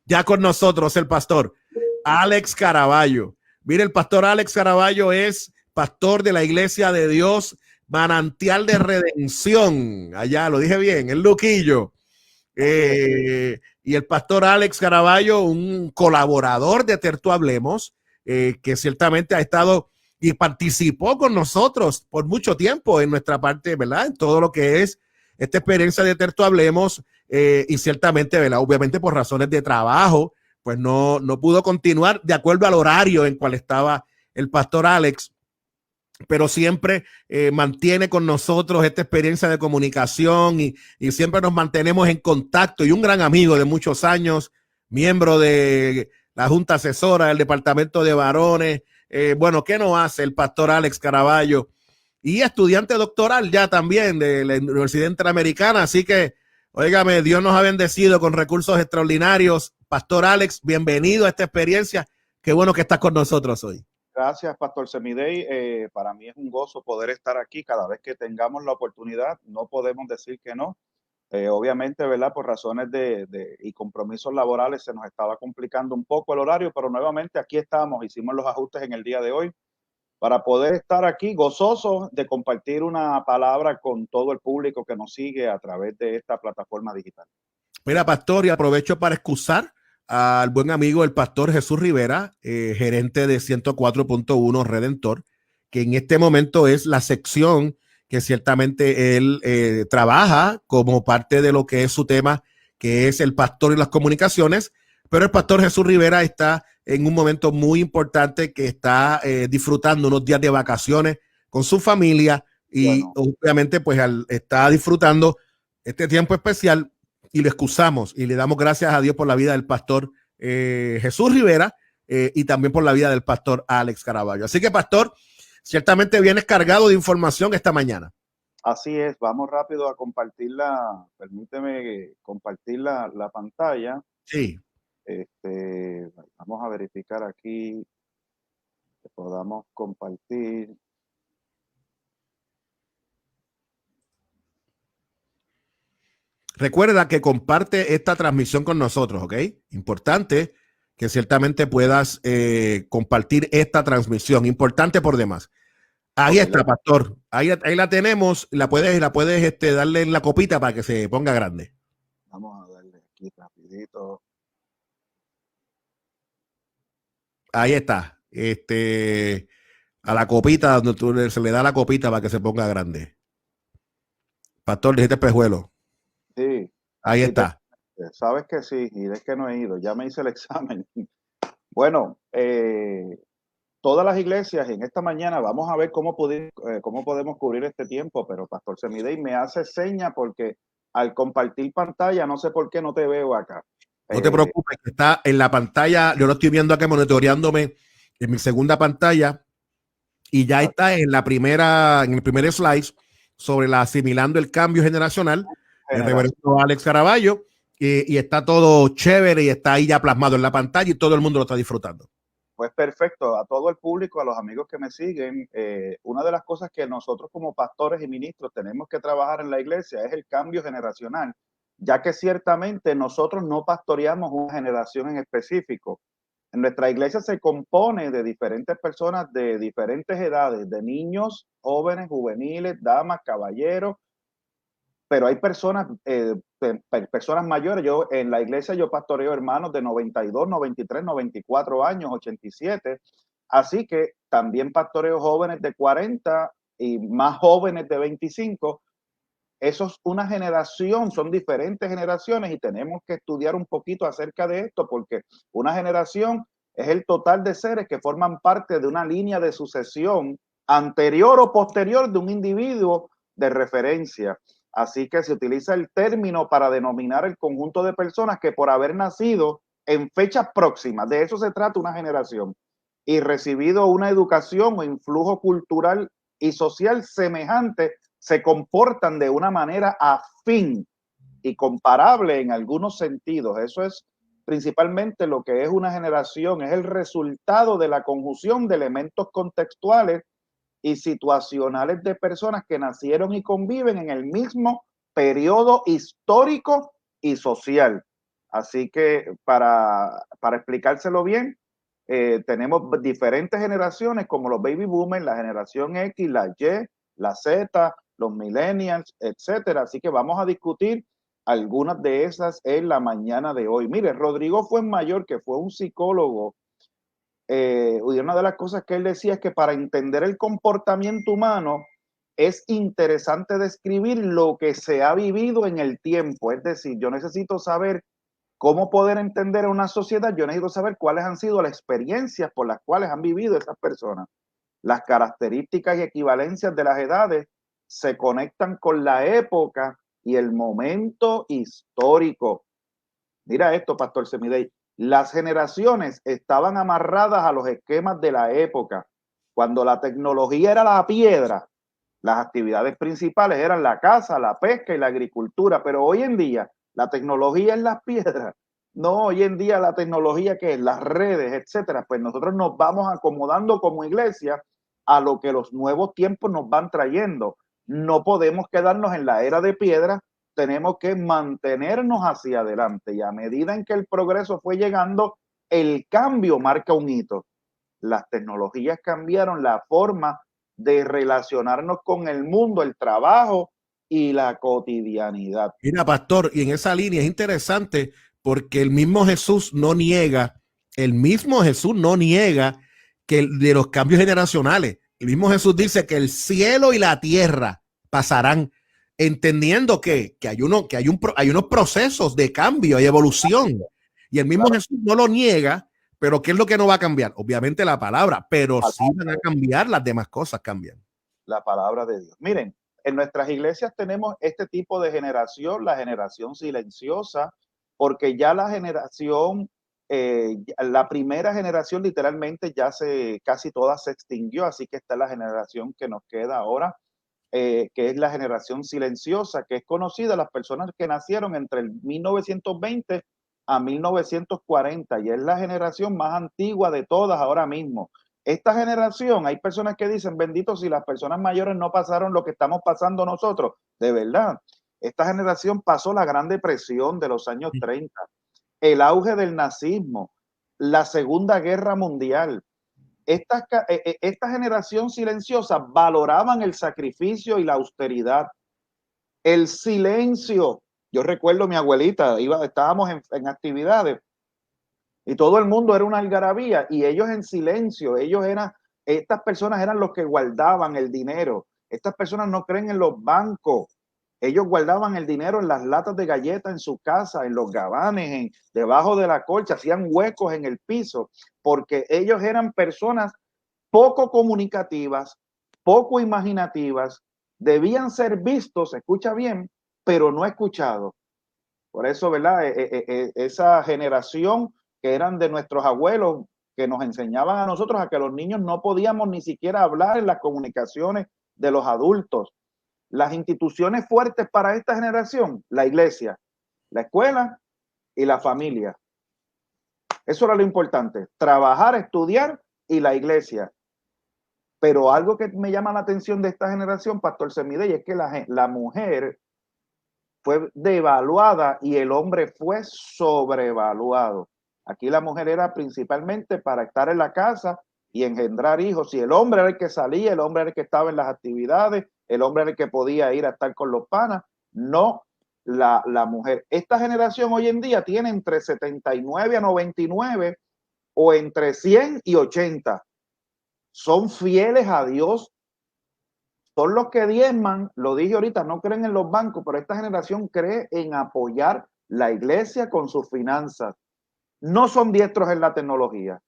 Ya con nosotros el pastor Alex Caraballo. Mire, el pastor Alex Caraballo es pastor de la Iglesia de Dios, Manantial de Redención. Allá, lo dije bien, el Luquillo. Y el pastor Alex Caraballo, un colaborador de Tertu Hablemos, que ciertamente ha estado y participó con nosotros por mucho tiempo en nuestra parte, ¿verdad? En todo lo que es esta experiencia de Tertu Hablemos, y ciertamente, ¿verdad? Obviamente por razones de trabajo, pues no pudo continuar de acuerdo al horario en cual estaba el pastor Alex, pero siempre mantiene con nosotros esta experiencia de comunicación y siempre nos mantenemos en contacto, y un gran amigo de muchos años, miembro de la Junta Asesora del Departamento de Varones. Bueno, ¿qué nos hace el pastor Alex Caraballo? Y estudiante doctoral ya también de la Universidad Interamericana, así que, óigame, Dios nos ha bendecido con recursos extraordinarios. Pastor Alex, bienvenido a esta experiencia. Qué bueno que estás con nosotros hoy. Gracias, Pastor Semidey. Para mí es un gozo poder estar aquí cada vez que tengamos la oportunidad. No podemos decir que no. Obviamente, ¿verdad? Por razones y compromisos laborales se nos estaba complicando un poco el horario, pero nuevamente aquí estamos. Hicimos los ajustes en el día de hoy para poder estar aquí gozosos de compartir una palabra con todo el público que nos sigue a través de esta plataforma digital. Mira, pastor, y aprovecho para excusar al buen amigo el pastor Jesús Rivera, gerente de 104.1 Redentor, que en este momento es la sección que ciertamente él trabaja como parte de lo que es su tema, que es el pastor y las comunicaciones. Pero el pastor Jesús Rivera está en un momento muy importante, que está disfrutando unos días de vacaciones con su familia, y bueno, obviamente pues está disfrutando este tiempo especial, y lo excusamos y le damos gracias a Dios por la vida del pastor Jesús Rivera, y también por la vida del pastor Alex Caraballo. Así que, pastor, ciertamente vienes cargado de información esta mañana. Así es, vamos rápido a compartirla. Permíteme compartir la pantalla. Sí. Vamos a verificar aquí que podamos compartir. Recuerda que comparte esta transmisión con nosotros, ¿ok? Importante que ciertamente puedas compartir esta transmisión. Importante por demás. Ahí está, pastor. Ahí la tenemos. La puedes darle en la copita para que se ponga grande. Vamos a darle aquí rapidito. Ahí está. A la copita, donde se le da la copita para que se ponga grande. Pastor, dijiste espejuelo. Sí. Ahí está. Sabes que sí, y es que no he ido. Ya me hice el examen. Bueno, todas las iglesias en esta mañana vamos a ver cómo podemos cubrir este tiempo, pero Pastor Semidey me hace seña porque al compartir pantalla, no sé por qué no te veo acá. No te preocupes, que está en la pantalla. Yo lo estoy viendo acá, monitoreándome en mi segunda pantalla, y ya está en el primer slide sobre asimilando el cambio generacional, el reverendo Alex Caraballo, y está todo chévere y está ahí ya plasmado en la pantalla y todo el mundo lo está disfrutando. Pues perfecto, a todo el público, a los amigos que me siguen, una de las cosas que nosotros como pastores y ministros tenemos que trabajar en la iglesia es el cambio generacional, ya que ciertamente nosotros no pastoreamos una generación en específico. En nuestra iglesia se compone de diferentes personas de diferentes edades, de niños, jóvenes, juveniles, damas, caballeros, pero hay personas, personas mayores. Yo en la iglesia yo pastoreo hermanos de 92, 93, 94 años, 87. Así que también pastoreo jóvenes de 40 y más jóvenes de 25. Eso es una generación, son diferentes generaciones y tenemos que estudiar un poquito acerca de esto, porque una generación es el total de seres que forman parte de una línea de sucesión anterior o posterior de un individuo de referencia. Así que se utiliza el término para denominar el conjunto de personas que por haber nacido en fechas próximas, de eso se trata una generación, y recibido una educación o influjo cultural y social semejante, se comportan de una manera afín y comparable en algunos sentidos. Eso es principalmente lo que es una generación, es el resultado de la conjunción de elementos contextuales y situacionales de personas que nacieron y conviven en el mismo periodo histórico y social. Así que para explicárselo bien, tenemos diferentes generaciones como los baby boomers, la generación X, la Y, la Z, los millennials, etcétera. Así que vamos a discutir algunas de esas en la mañana de hoy. Mire, Rodrigo Fuenmayor, que fue un psicólogo, y una de las cosas que él decía es que para entender el comportamiento humano es interesante describir lo que se ha vivido en el tiempo. Es decir, yo necesito saber cómo poder entender a una sociedad, yo necesito saber cuáles han sido las experiencias por las cuales han vivido esas personas. Las características y equivalencias de las edades se conectan con la época y el momento histórico. Mira esto, Pastor Semidey. Las generaciones estaban amarradas a los esquemas de la época. Cuando la tecnología era la piedra, las actividades principales eran la caza, la pesca y la agricultura. Pero hoy en día, la tecnología es las piedras. No, hoy en día la tecnología que es las redes, etcétera. Pues nosotros nos vamos acomodando como iglesia a lo que los nuevos tiempos nos van trayendo. No podemos quedarnos en la era de piedra, tenemos que mantenernos hacia adelante, y a medida en que el progreso fue llegando, el cambio marca un hito. Las tecnologías cambiaron la forma de relacionarnos con el mundo, el trabajo y la cotidianidad. Mira, pastor, y en esa línea es interesante porque el mismo Jesús no niega, que de los cambios generacionales. El mismo Jesús dice que el cielo y la tierra pasarán, entendiendo que hay unos procesos de cambio y evolución. Y el mismo Jesús no lo niega, pero ¿qué es lo que no va a cambiar? Obviamente la palabra, pero sí van a cambiar, las demás cosas cambian. La palabra de Dios. Miren, en nuestras iglesias tenemos este tipo de generación, la generación silenciosa, porque ya la primera generación literalmente casi toda se extinguió, así que esta es la generación que nos queda ahora, que es la generación silenciosa, que es conocida las personas que nacieron entre el 1920 a 1940, y es la generación más antigua de todas ahora mismo. Esta generación, hay personas que dicen, bendito si las personas mayores no pasaron lo que estamos pasando nosotros. De verdad, esta generación pasó la Gran Depresión de los años 30, el auge del nazismo, la Segunda Guerra Mundial. Esta generación silenciosa valoraban el sacrificio y la austeridad, el silencio. Yo recuerdo mi abuelita, estábamos en actividades y todo el mundo era una algarabía, y ellos en silencio, estas personas eran los que guardaban el dinero. Estas personas no creen en los bancos. Ellos guardaban el dinero en las latas de galletas en su casa, en los gabanes, debajo de la colcha, hacían huecos en el piso, porque ellos eran personas poco comunicativas, poco imaginativas, debían ser vistos, escucha bien, pero no escuchados. Por eso, ¿verdad? Esa generación que eran de nuestros abuelos, que nos enseñaban a nosotros a que los niños no podíamos ni siquiera hablar en las comunicaciones de los adultos. Las instituciones fuertes para esta generación, la iglesia, la escuela y la familia. Eso era lo importante, trabajar, estudiar y la iglesia. Pero algo que me llama la atención de esta generación, Pastor Semidey, es que la mujer fue devaluada y el hombre fue sobrevaluado. Aquí la mujer era principalmente para estar en la casa y engendrar hijos. Y el hombre era el que salía, el hombre era el que estaba en las actividades, el hombre era el que podía ir a estar con los panas, no la mujer. Esta generación hoy en día tiene entre 79 a 99 o entre 100 y 80. Son fieles a Dios, son los que diezman, lo dije ahorita, no creen en los bancos, pero esta generación cree en apoyar la iglesia con sus finanzas. No son diestros en la tecnología.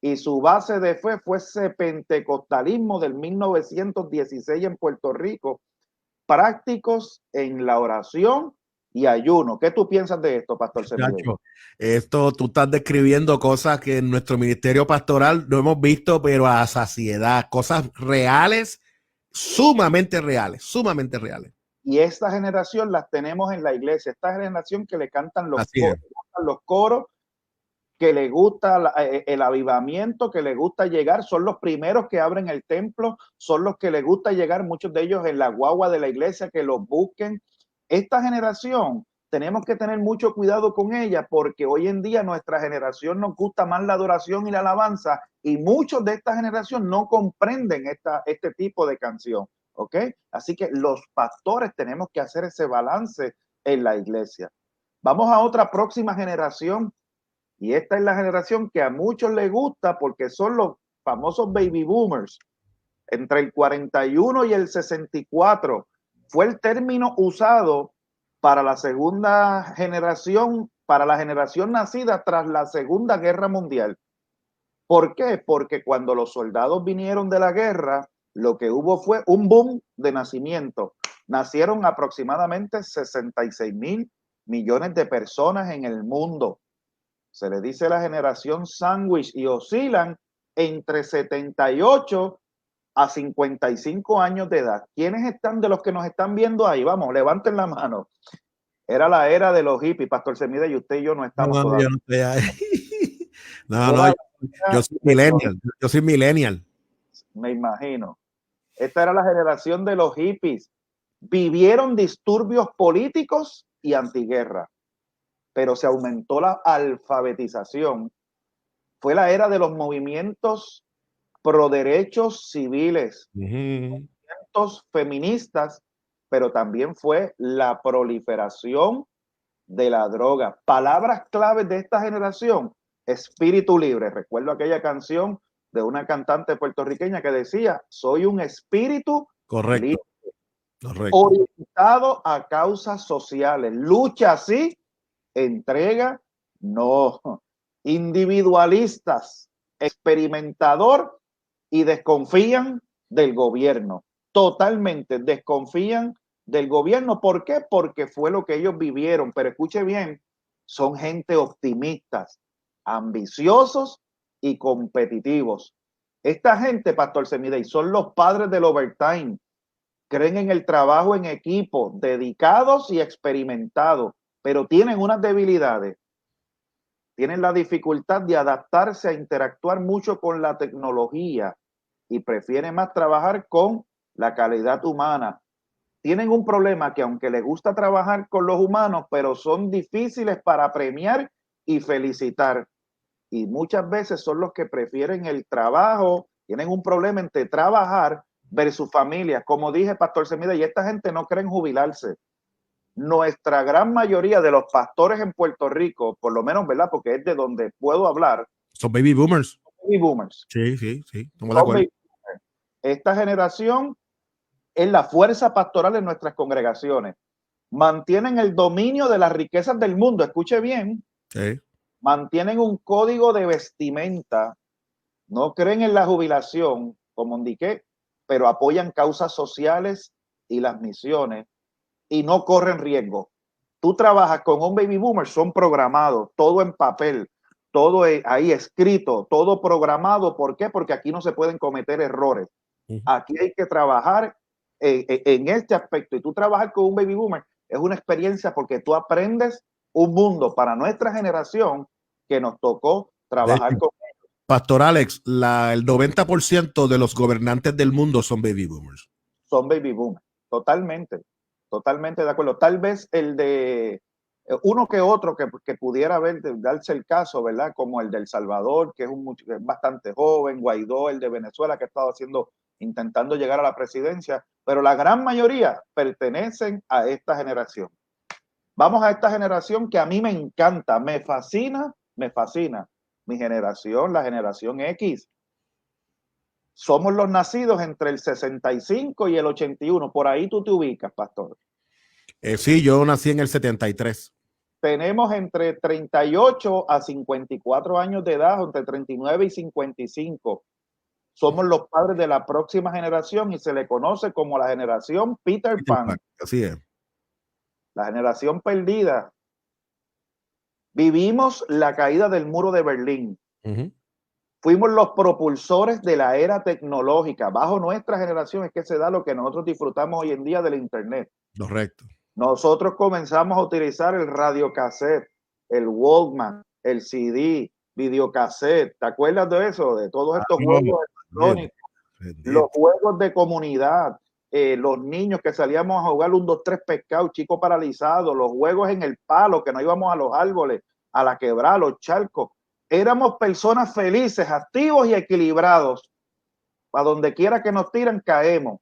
Y su base de fe fue ese pentecostalismo del 1916 en Puerto Rico, prácticos en la oración y ayuno. ¿Qué tú piensas de esto, Pastor Semidey? Esto tú estás describiendo cosas que en nuestro ministerio pastoral no hemos visto, pero a saciedad, cosas reales, sumamente reales, sumamente reales. Y esta generación las tenemos en la iglesia, esta generación que le cantan los coros, que le gusta el avivamiento, que le gusta llegar, son los primeros que abren el templo, son los que les gusta llegar, muchos de ellos en la guagua de la iglesia, que los busquen. Esta generación tenemos que tener mucho cuidado con ella porque hoy en día nuestra generación nos gusta más la adoración y la alabanza y muchos de esta generación no comprenden este tipo de canción, ¿ok? Así que los pastores tenemos que hacer ese balance en la iglesia. Vamos a otra próxima generación y esta es la generación que a muchos les gusta porque son los famosos baby boomers. Entre el 41 y el 64 fue el término usado para la segunda generación, para la generación nacida tras la Segunda Guerra Mundial. ¿Por qué? Porque cuando los soldados vinieron de la guerra, lo que hubo fue un boom de nacimiento. Nacieron aproximadamente 66,000,000,000 de personas en el mundo. Se le dice la generación sándwich y oscilan entre 78 a 55 años de edad. ¿Quiénes están de los que nos están viendo ahí? Vamos, levanten la mano. Era la era de los hippies, Pastor Semida, y usted y yo no estamos todavía. Yo no estoy ahí. No, yo soy millennial. Yo soy millennial. Me imagino. Esta era la generación de los hippies. Vivieron disturbios políticos y antiguerra, pero se aumentó la alfabetización. Fue la era de los movimientos pro derechos civiles, movimientos feministas, pero también fue la proliferación de la droga. Palabras claves de esta generación: espíritu libre. Recuerdo aquella canción de una cantante puertorriqueña que decía: soy un espíritu libre, orientado a causas sociales. Lucha sí, entrega no. Individualistas, experimentador y desconfían del gobierno. Totalmente desconfían del gobierno. ¿Por qué? Porque fue lo que ellos vivieron. Pero escuche bien, son gente optimistas, ambiciosos y competitivos. Esta gente, Pastor Semidey, son los padres del overtime. Creen en el trabajo en equipo, dedicados y experimentados, pero tienen unas debilidades. Tienen la dificultad de adaptarse a interactuar mucho con la tecnología y prefieren más trabajar con la calidad humana. Tienen un problema que aunque les gusta trabajar con los humanos, pero son difíciles para premiar y felicitar. Y muchas veces son los que prefieren el trabajo, tienen un problema entre trabajar versus familia. Como dije, Pastor Semida, y esta gente no cree en jubilarse. Nuestra gran mayoría de los pastores en Puerto Rico, por lo menos, ¿verdad? Porque es de donde puedo hablar. Son baby boomers. Baby boomers. Sí. Estamos de acuerdo. Esta generación es la fuerza pastoral en nuestras congregaciones. Mantienen el dominio de las riquezas del mundo. Escuche bien. Sí. Mantienen un código de vestimenta. No creen en la jubilación, como indiqué, pero apoyan causas sociales y las misiones y no corren riesgo. Tú trabajas con un baby boomer, son programados, todo en papel, todo ahí escrito, todo programado. ¿Por qué? Porque aquí no se pueden cometer errores. Aquí hay que trabajar en este aspecto. Y tú trabajar con un baby boomer es una experiencia porque tú aprendes un mundo para nuestra generación que nos tocó trabajar con ellos. Pastor Alex, el 90% de los gobernantes del mundo son baby boomers. Son baby boomers, totalmente de acuerdo. Tal vez el de uno que otro que pudiera darse el caso, ¿verdad? Como el de El Salvador, que es bastante joven, Guaidó, el de Venezuela, que ha estado intentando llegar a la presidencia, pero la gran mayoría pertenecen a esta generación. Vamos a esta generación que a mí me encanta, me fascina. Mi generación, la generación X. Somos los nacidos entre el 65 y el 81. Por ahí tú te ubicas, pastor. Sí, yo nací en el 73. Tenemos entre 38 a 54 años de edad, entre 39 y 55. Somos los padres de la próxima generación y se le conoce como la generación Peter Pan. Así es. La generación perdida. Vivimos la caída del muro de Berlín. Fuimos los propulsores de la era tecnológica. Bajo nuestra generación es que se da lo que nosotros disfrutamos hoy en día del internet. Correcto. Nosotros comenzamos a utilizar el radiocassette, el Walkman, el CD, videocassette. ¿Te acuerdas de eso? De todos estos juegos electrónicos, los juegos de comunidad, los niños que salíamos a jugar 1, 2, 3 pescados, chicos paralizados, los juegos en el palo, que no íbamos a los árboles, a la quebrada, a los charcos. Éramos personas felices, activos y equilibrados. A donde quiera que nos tiran, caemos.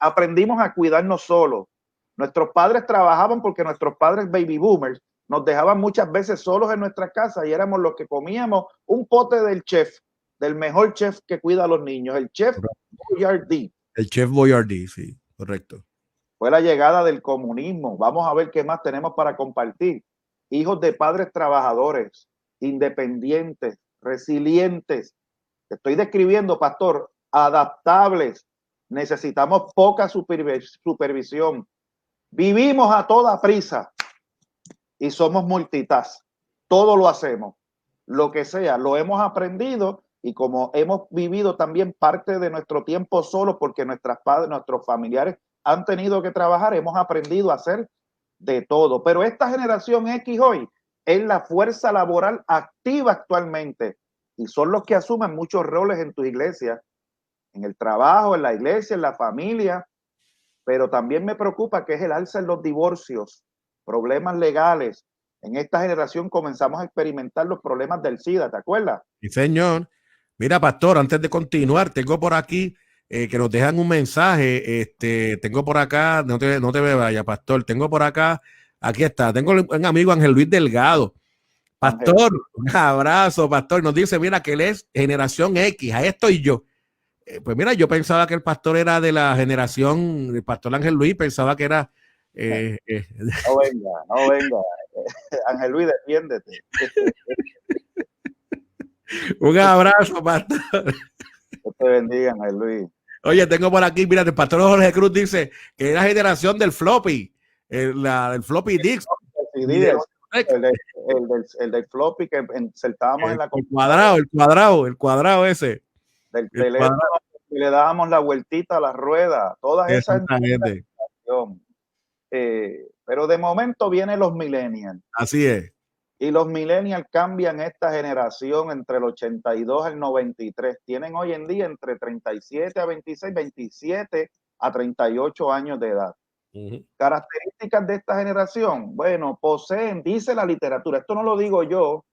Aprendimos a cuidarnos solos. Nuestros padres trabajaban porque nuestros padres baby boomers nos dejaban muchas veces solos en nuestra casa y éramos los que comíamos un pote del chef, del mejor chef que cuida a los niños, el chef Boyardee. El chef Boyardee, sí, correcto. Fue la llegada del comunismo. Vamos a ver qué más tenemos para compartir. Hijos de padres trabajadores, independientes, resilientes. Te estoy describiendo, pastor, adaptables. Necesitamos poca supervisión. Vivimos a toda prisa y somos multitask. Todo lo hacemos. Lo que sea, lo hemos aprendido y como hemos vivido también parte de nuestro tiempo solo porque nuestros familiares han tenido que trabajar, hemos aprendido a hacer de todo. Pero esta generación X hoy es la fuerza laboral activa actualmente y son los que asumen muchos roles en tu iglesia, en el trabajo, en la iglesia, en la familia. Pero también me preocupa que es el alza en los divorcios, problemas legales. En esta generación comenzamos a experimentar los problemas del SIDA, ¿te acuerdas? Sí, señor. Mira, pastor, antes de continuar, tengo por aquí que nos dejan un mensaje. Tengo por acá, no te vayas, pastor. Tengo por acá, aquí está. Tengo un amigo Ángel Luis Delgado. Pastor, un abrazo, pastor. Nos dice, mira, que él es generación X, a esto y yo. Pues mira, yo pensaba que el pastor era de la generación, el pastor Ángel Luis, pensaba que era. No venga, no venga. Ángel Luis, defiéndete. Un abrazo, pastor. Dios te bendiga, Ángel Luis. Oye, tengo por aquí, mira, el pastor Jorge Cruz dice que es la generación del floppy, el floppy disk. El del floppy que insertábamos en la computadora. El cuadrado ese. Del teléfono y le dábamos la vueltita a la rueda. Todas esas. Pero de momento vienen los millennials. Así es. Y los millennials cambian esta generación entre el 82 al 93. Tienen hoy en día entre 37 a 26, 27 a 38 años de edad. Características de esta generación. Bueno, poseen, dice la literatura, esto no lo digo yo,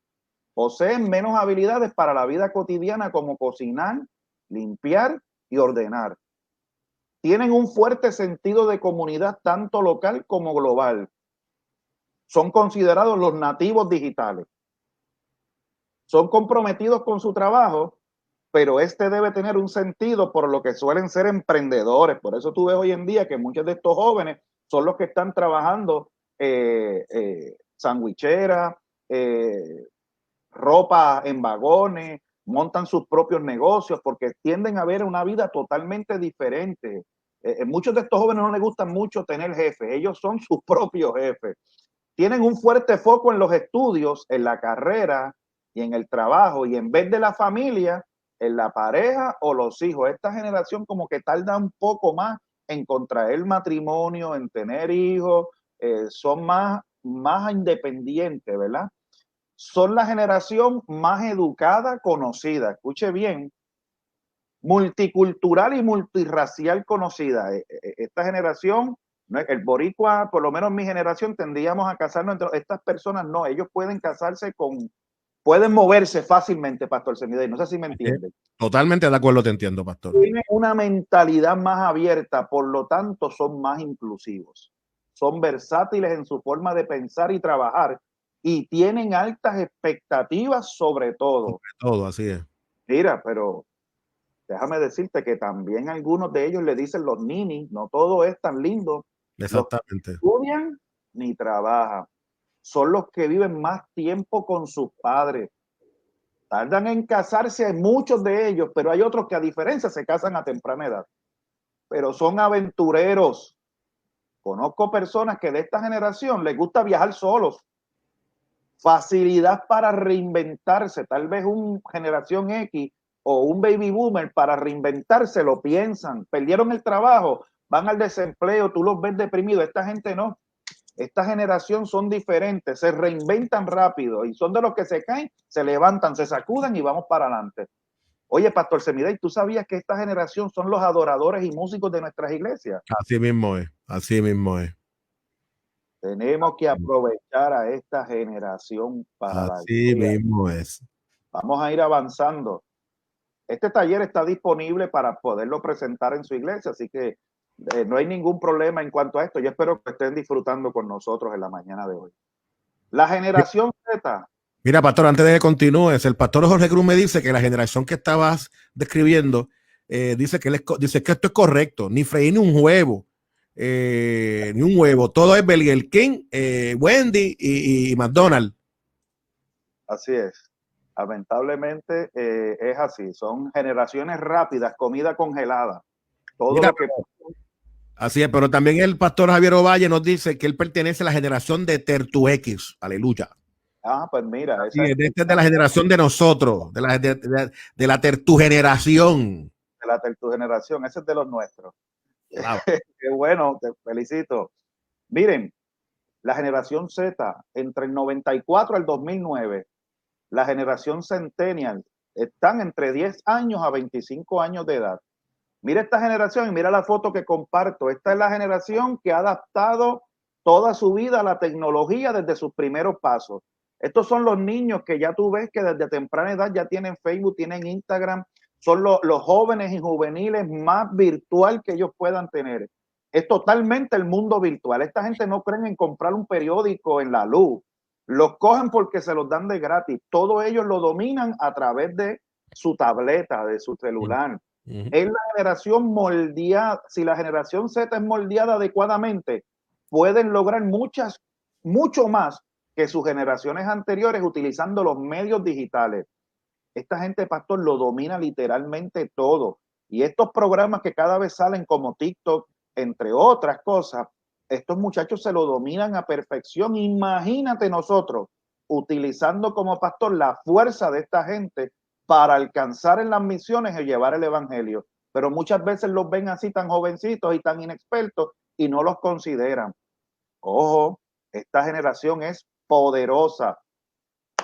poseen menos habilidades para la vida cotidiana como cocinar, limpiar y ordenar. Tienen un fuerte sentido de comunidad tanto local como global. Son considerados los nativos digitales. Son comprometidos con su trabajo, pero este debe tener un sentido por lo que suelen ser emprendedores. Por eso tú ves hoy en día que muchos de estos jóvenes son los que están trabajando sandwicheras, ropa en vagones, montan sus propios negocios porque tienden a ver una vida totalmente diferente. Muchos de estos jóvenes no les gustan mucho tener jefes, ellos son sus propios jefes. Tienen un fuerte foco en los estudios, en la carrera y en el trabajo, y en vez de la familia, en la pareja o los hijos. Esta generación como que tarda un poco más en contraer matrimonio, en tener hijos, son más independientes, ¿verdad? Son la generación más educada conocida, escuche bien, multicultural y multirracial conocida. Esta generación, el boricua, por lo menos mi generación, tendríamos a casarnos entre estas personas, no, ellos pueden casarse pueden moverse fácilmente, Pastor Semidey, no sé si me entienden. Totalmente de acuerdo, te entiendo, pastor. Tienen una mentalidad más abierta, por lo tanto son más inclusivos, son versátiles en su forma de pensar y trabajar y tienen altas expectativas sobre todo. Sobre todo, así es. Mira, pero déjame decirte que también algunos de ellos le dicen los ninis, no todo es tan lindo. Exactamente. Los que estudian ni trabajan. Son los que viven más tiempo con sus padres. Tardan en casarse muchos de ellos, pero hay otros que a diferencia se casan a temprana edad. Pero son aventureros. Conozco personas que de esta generación les gusta viajar solos. Facilidad para reinventarse. Tal vez una generación X o un baby boomer para reinventarse lo piensan. Perdieron el trabajo, van al desempleo, tú los ves deprimidos. Esta gente no. Esta generación son diferentes, se reinventan rápido y son de los que se caen, se levantan, se sacuden y vamos para adelante. Oye, Pastor Semidey, ¿tú sabías que esta generación son los adoradores y músicos de nuestras iglesias? Así mismo es, así mismo es. Tenemos que aprovechar a esta generación para la Así gloria. mismo es. Vamos a ir avanzando. Este taller está disponible para poderlo presentar en su iglesia, así que no hay ningún problema en cuanto a esto. Yo espero que estén disfrutando con nosotros en la mañana de hoy. La generación Z. Mira, pastor, antes de que continúes, el pastor Jorge Cruz me dice que la generación que estabas describiendo dice que dice que esto es correcto, ni freír ni un huevo, ni un huevo, todo es Burger King, Wendy y McDonald's. Así es. Lamentablemente es así. Son generaciones rápidas, comida congelada. Todo Mira, lo que... así es, pero también el pastor Javier Ovalle nos dice que él pertenece a la generación de Tertuex. Aleluya. Ah, pues mira, Sí, esa es este es de la generación de nosotros, de la tertugeneración. tu generación, ese es de los nuestros. Wow. Qué bueno, te felicito. Miren, la generación Z, entre el 94 al 2009, la generación Centennial, están entre 10 años a 25 años de edad. Mira esta generación y mira la foto que comparto. Esta es la generación que ha adaptado toda su vida a la tecnología desde sus primeros pasos. Estos son los niños que ya tú ves que desde temprana edad ya tienen Facebook, tienen Instagram, son los jóvenes y juveniles más virtual que ellos puedan tener. Es totalmente el mundo virtual. Esta gente no creen en comprar un periódico en la luz. Los cogen porque se los dan de gratis. Todos ellos lo dominan a través de su tableta, de su celular. Es la generación moldeada. Si la generación Z es moldeada adecuadamente, pueden lograr mucho más que sus generaciones anteriores utilizando los medios digitales. Esta gente, pastor, lo domina literalmente todo. Y estos programas que cada vez salen como TikTok, entre otras cosas, estos muchachos se lo dominan a perfección. Imagínate nosotros utilizando como pastor la fuerza de esta gente para alcanzar en las misiones y llevar el evangelio. Pero muchas veces los ven así tan jovencitos y tan inexpertos y no los consideran. Ojo, esta generación es poderosa.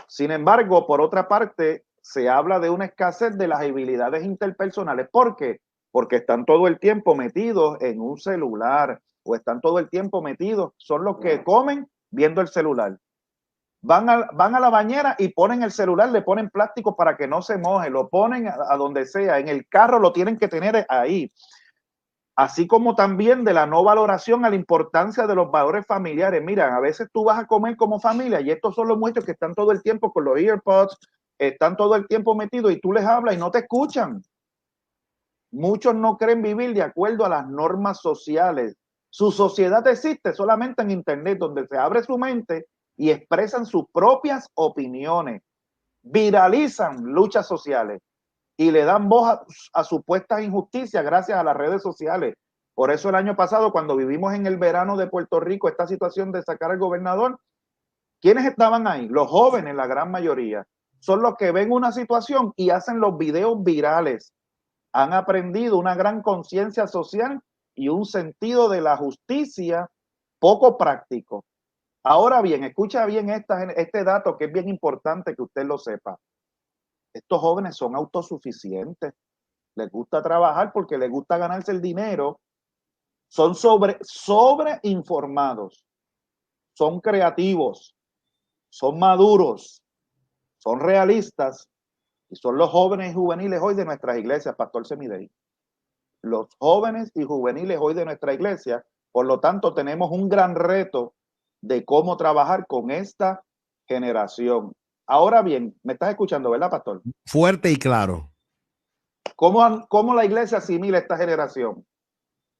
Sin embargo, por otra parte, se habla de una escasez de las habilidades interpersonales. ¿Por qué? Porque están todo el tiempo metidos en un celular o están todo el tiempo metidos, son los que comen viendo el celular. Van a la bañera y ponen el celular, le ponen plástico para que no se moje, lo ponen a donde sea, en el carro lo tienen que tener ahí. Así como también de la no valoración a la importancia de los valores familiares. Mira, a veces tú vas a comer como familia y estos son los muchachos que están todo el tiempo con los earpods, están todo el tiempo metidos y tú les hablas y no te escuchan. Muchos no creen vivir de acuerdo a las normas sociales. Su sociedad existe solamente en Internet, donde se abre su mente y expresan sus propias opiniones, viralizan luchas sociales y le dan voz a supuestas injusticias gracias a las redes sociales. Por eso el año pasado, cuando vivimos en el verano de Puerto Rico, esta situación de sacar al gobernador, ¿quiénes estaban ahí? Los jóvenes, la gran mayoría. Son los que ven una situación y hacen los videos virales. Han aprendido una gran conciencia social y un sentido de la justicia poco práctico. Ahora bien, escucha bien este dato que es bien importante que usted lo sepa. Estos jóvenes son autosuficientes, les gusta trabajar porque les gusta ganarse el dinero, son sobreinformados, son creativos, son maduros, son realistas y son los jóvenes y juveniles hoy de nuestras iglesias, Pastor Semidey. Los jóvenes y juveniles hoy de nuestra iglesia, por lo tanto tenemos un gran reto de cómo trabajar con esta generación. Ahora bien, me estás escuchando, ¿verdad, pastor? Fuerte y claro. ¿Cómo la iglesia asimila esta generación?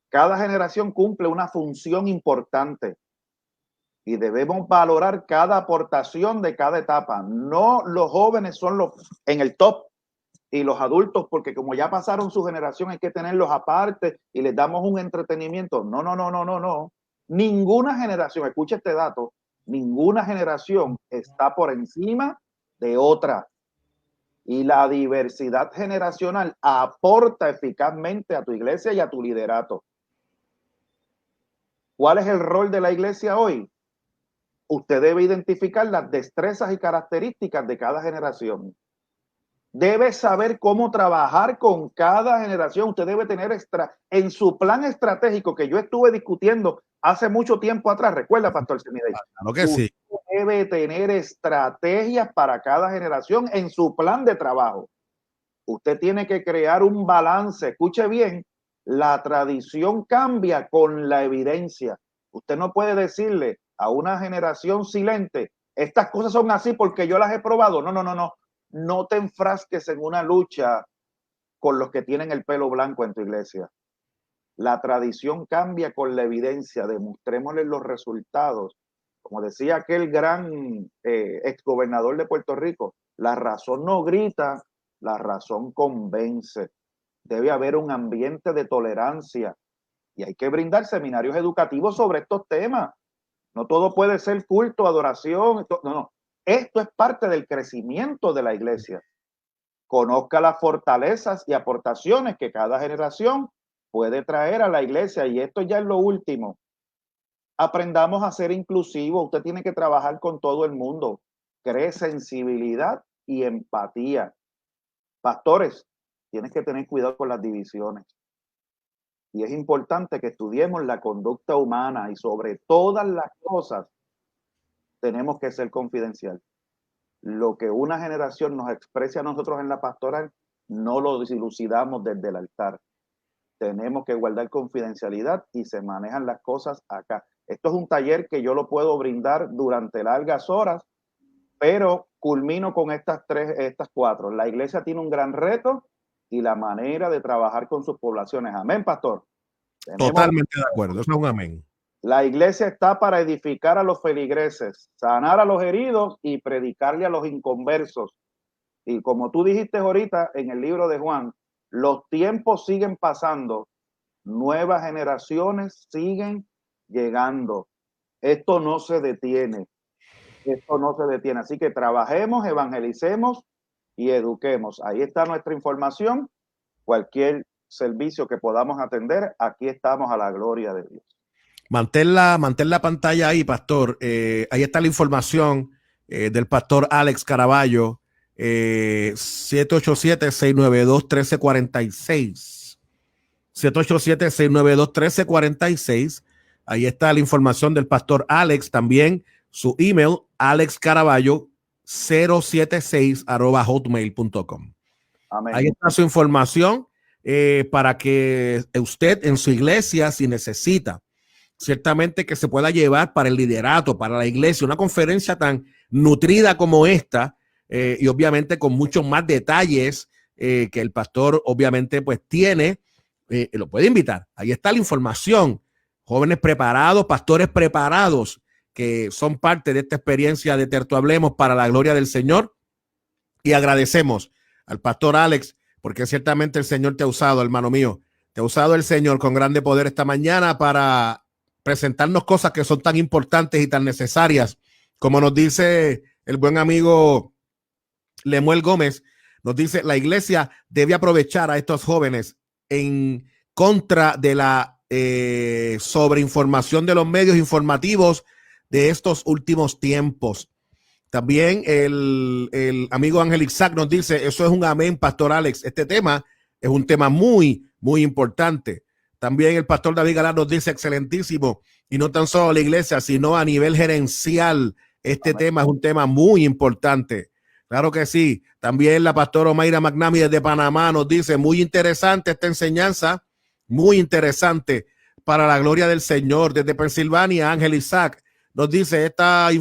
Cada generación cumple una función importante y debemos valorar cada aportación de cada etapa. No los jóvenes son los en el top y los adultos, porque como ya pasaron su generación, hay que tenerlos aparte y les damos un entretenimiento. No, no, no, no, no, no. Ninguna generación, escucha este dato, ninguna generación está por encima de otra. Y la diversidad generacional aporta eficazmente a tu iglesia y a tu liderato. ¿Cuál es el rol de la iglesia hoy? Usted debe identificar las destrezas y características de cada generación. debe saber cómo trabajar con cada generación. Usted debe tener en su plan estratégico que yo estuve discutiendo hace mucho tiempo atrás. Recuerda, Pastor Semidey. Claro que sí. Usted debe tener estrategias para cada generación en su plan de trabajo. Usted tiene que crear un balance. Escuche bien, la tradición cambia con la evidencia. Usted no puede decirle a una generación silente, estas cosas son así porque yo las he probado. No, no, no, no. No te enfrasques en una lucha con los que tienen el pelo blanco en tu iglesia. La tradición cambia con la evidencia. Demostrémosles los resultados. Como decía aquel gran exgobernador de Puerto Rico, la razón no grita, la razón convence. Debe haber un ambiente de tolerancia y hay que brindar seminarios educativos sobre estos temas. No todo puede ser culto, adoración. No, no. Esto es parte del crecimiento de la iglesia. Conozca las fortalezas y aportaciones que cada generación puede traer a la iglesia. Y esto ya es lo último. Aprendamos a ser inclusivos. Usted tiene que trabajar con todo el mundo. Cree sensibilidad y empatía. Pastores, tienes que tener cuidado con las divisiones. Y es importante que estudiemos la conducta humana y sobre todas las cosas tenemos que ser confidencial. Lo que una generación nos expresa a nosotros en la pastoral, no lo dilucidamos desde el altar. Tenemos que guardar confidencialidad y se manejan las cosas acá. Esto es un taller que yo lo puedo brindar durante largas horas, pero culmino con estas cuatro. La iglesia tiene un gran reto y la manera de trabajar con sus poblaciones. Amén, pastor. Totalmente de acuerdo. Eso es un amén. La iglesia está para edificar a los feligreses, sanar a los heridos y predicarle a los inconversos. Y como tú dijiste ahorita en el libro de Juan, los tiempos siguen pasando, nuevas generaciones siguen llegando. Esto no se detiene. Esto no se detiene. Así que trabajemos, evangelicemos y eduquemos. Ahí está nuestra información. Cualquier servicio que podamos atender, aquí estamos a la gloria de Dios. Mantén la pantalla ahí, pastor. Ahí está la información del pastor Alex Caraballo, 787-692-1346. 787-692-1346. Ahí está la información del pastor Alex. También su email, alexcaraballo076@hotmail.com. Ahí está su información para que usted en su iglesia, si necesita ciertamente que se pueda llevar para el liderato, para la iglesia, una conferencia tan nutrida como esta, y obviamente con muchos más detalles que el pastor obviamente pues tiene, lo puede invitar. Ahí está la información. Jóvenes preparados, pastores preparados, que son parte de esta experiencia de Terto Hablemos para la gloria del Señor. Y agradecemos al pastor Alex, porque ciertamente el Señor te ha usado, hermano mío. Te ha usado el Señor con grande poder esta mañana para presentarnos cosas que son tan importantes y tan necesarias, como nos dice el buen amigo Lemuel Gómez. Nos dice, la iglesia debe aprovechar a estos jóvenes en contra de la sobreinformación de los medios informativos de estos últimos tiempos. También el amigo Ángel Isaac nos dice, eso es un amén, pastor Alex. Este tema es un tema muy, muy importante. También el pastor David Galán nos dice, excelentísimo, y no tan solo a la iglesia, sino a nivel gerencial. Este tema es un tema muy importante. Claro que sí. También la pastora Omaira Magnami desde Panamá nos dice, muy interesante esta enseñanza, muy interesante para la gloria del Señor. Desde Pensilvania, Ángel Isaac nos dice, esta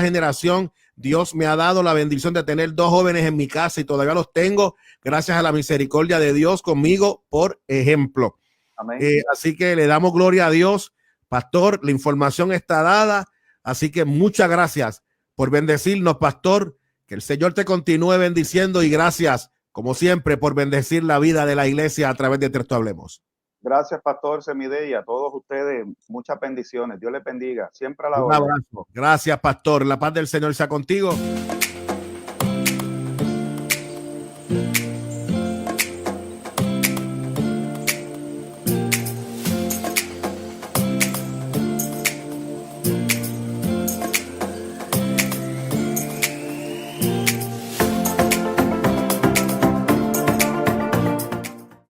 generación, Dios me ha dado la bendición de tener 2 jóvenes en mi casa y todavía los tengo gracias a la misericordia de Dios conmigo, por ejemplo. Así que le damos gloria a Dios. Pastor, la información está dada, así que muchas gracias por bendecirnos, pastor. Que el Señor te continúe bendiciendo y gracias, como siempre, por bendecir la vida de la iglesia a través de Terto Hablemos. Gracias, pastor Semidey, y a todos ustedes, muchas bendiciones. Dios les bendiga. Siempre a la orden. Un abrazo. Gracias, pastor. La paz del Señor sea contigo.